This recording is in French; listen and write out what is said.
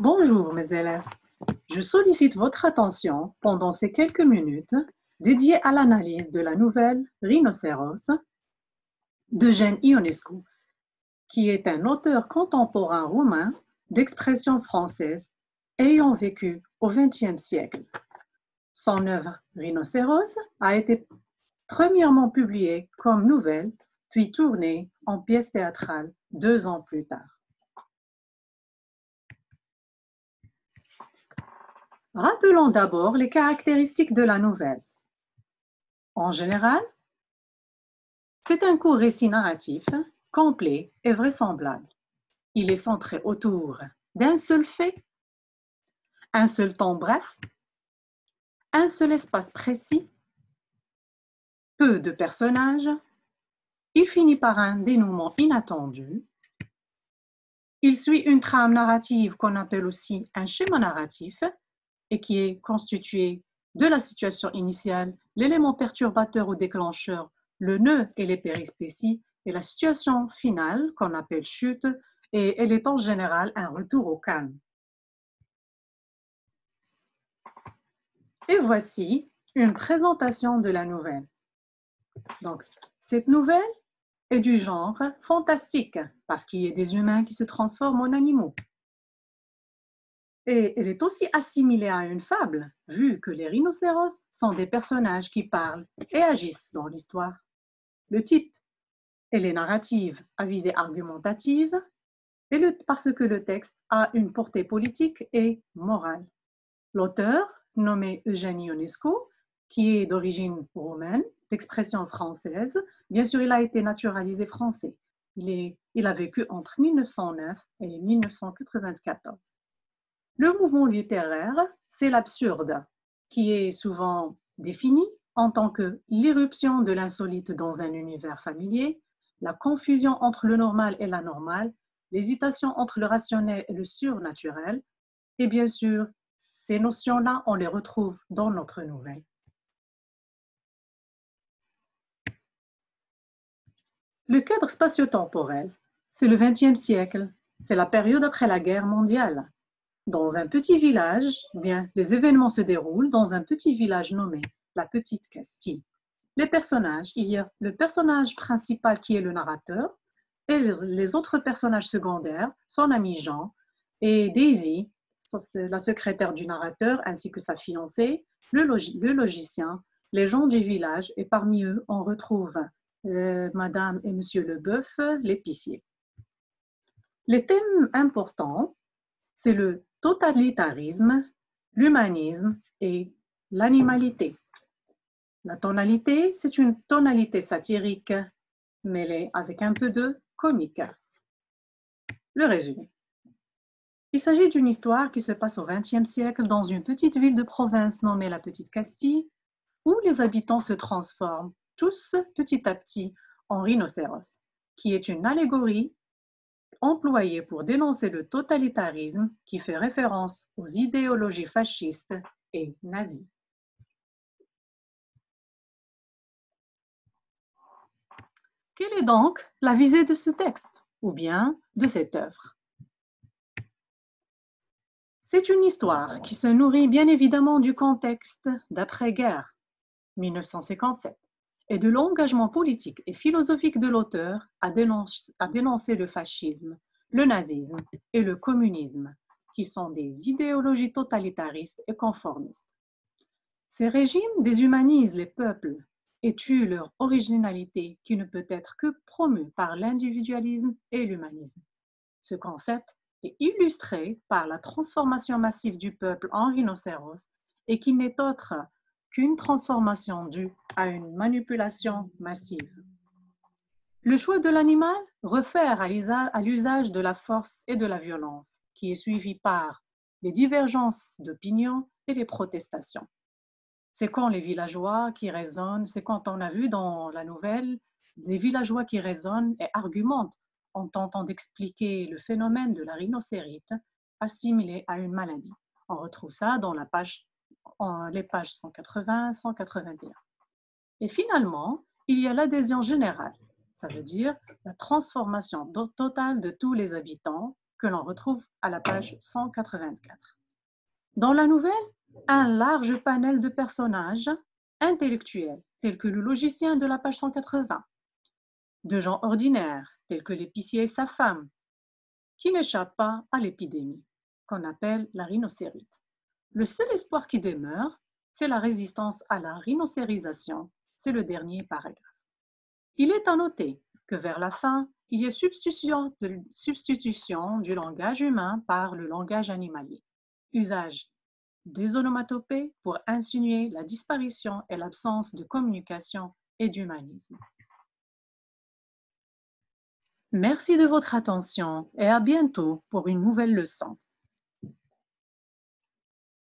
Bonjour mes élèves, je sollicite votre attention pendant ces quelques minutes dédiées à l'analyse de la nouvelle Rhinocéros d'Eugène Ionescu, qui est un auteur contemporain roumain d'expression française ayant vécu au XXe siècle. Son œuvre Rhinocéros a été premièrement publiée comme nouvelle, puis tournée en pièce théâtrale 2 ans plus tard. Rappelons d'abord les caractéristiques de la nouvelle. En général, c'est un court récit narratif, complet et vraisemblable. Il est centré autour d'un seul fait, un seul temps bref, un seul espace précis, peu de personnages, il finit par un dénouement inattendu, il suit une trame narrative qu'on appelle aussi un schéma narratif et qui est constitué de la situation initiale, l'élément perturbateur ou déclencheur, le nœud et les péripéties, et la situation finale qu'on appelle chute, et elle est en général un retour au calme. Et voici une présentation de la nouvelle. Donc, cette nouvelle est du genre fantastique, parce qu'il y a des humains qui se transforment en animaux. Et elle est aussi assimilée à une fable, vu que les rhinocéros sont des personnages qui parlent et agissent dans l'histoire. Le type, elle est narrative à visée argumentative, parce que le texte a une portée politique et morale. L'auteur, nommé Eugène Ionescu, qui est d'origine roumaine, d'expression française, bien sûr, il a été naturalisé français. Il a vécu entre 1909 et 1994. Le mouvement littéraire, c'est l'absurde, qui est souvent défini en tant que l'irruption de l'insolite dans un univers familier, la confusion entre le normal et l'anormal, l'hésitation entre le rationnel et le surnaturel, et bien sûr, ces notions-là, on les retrouve dans notre nouvelle. Le cadre spatio-temporel, c'est le XXe siècle, c'est la période après la guerre mondiale. Dans un petit village, bien, les événements se déroulent dans un petit village nommé la Petite Castille. Les personnages, il y a le personnage principal qui est le narrateur et les autres personnages secondaires, son ami Jean et Daisy, la secrétaire du narrateur ainsi que sa fiancée, le logicien, les gens du village et parmi eux, on retrouve Madame et Monsieur Leboeuf, l'épicier. Les thèmes importants, c'est le totalitarisme, l'humanisme et l'animalité. La tonalité, c'est une tonalité satirique mêlée avec un peu de comique. Le résumé. Il s'agit d'une histoire qui se passe au XXe siècle dans une petite ville de province nommée la Petite Castille, où les habitants se transforment tous petit à petit en rhinocéros, qui est une allégorie employé pour dénoncer le totalitarisme qui fait référence aux idéologies fascistes et nazies. Quelle est donc la visée de ce texte, ou bien de cette œuvre? C'est une histoire qui se nourrit bien évidemment du contexte d'après-guerre, 1957, et de l'engagement politique et philosophique de l'auteur à dénoncer le fascisme, le nazisme et le communisme, qui sont des idéologies totalitaristes et conformistes. Ces régimes déshumanisent les peuples et tuent leur originalité qui ne peut être que promue par l'individualisme et l'humanisme. Ce concept est illustré par la transformation massive du peuple en rhinocéros et qui n'est autre qu'une transformation due à une manipulation massive. Le choix de l'animal réfère à l'usage de la force et de la violence, qui est suivi par les divergences d'opinion et les protestations. C'est quand les villageois qui raisonnent, c'est quand on a vu dans la nouvelle des villageois qui raisonnent et argumentent en tentant d'expliquer le phénomène de la rhinocérite assimilé à une maladie. On retrouve ça dans les pages 180-181. Et finalement, il y a l'adhésion générale. Ça veut dire la transformation totale de tous les habitants, que l'on retrouve à la page 184. Dans la nouvelle, un large panel de personnages intellectuels, tels que le logicien de la page 180, de gens ordinaires, tels que l'épicier et sa femme, qui n'échappent pas à l'épidémie, qu'on appelle la rhinocérite. Le seul espoir qui demeure, c'est la résistance à la rhinocérisation, c'est le dernier paragraphe. Il est à noter que vers la fin, il y a substitution du langage humain par le langage animalier. Usage des onomatopées pour insinuer la disparition et l'absence de communication et d'humanisme. Merci de votre attention et à bientôt pour une nouvelle leçon.